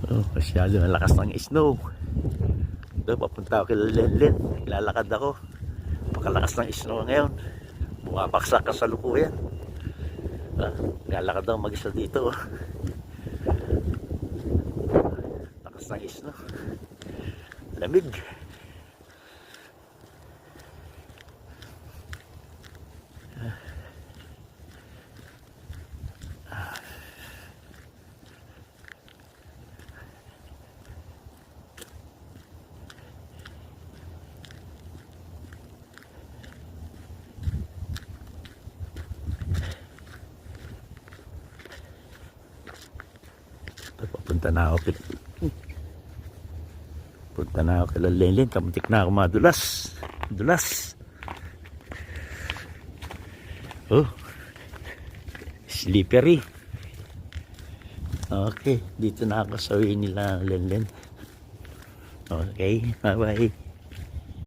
Oh, masyado ang lakas ng snow. Ito, papunta ako kay Lenlen. Lalakad ako. Pakalakas ng snow ngayon. Bumabaksak ka sa lukuyan. Lalakad ako mag-isa dito. Lakas ng snow. Lamig. Punta na ako kay Lenlen. Kamuntik na ako madulas. Oh, slippery. Okay, dito na ako sa uwi nila Lenlen. Okay, bye bye.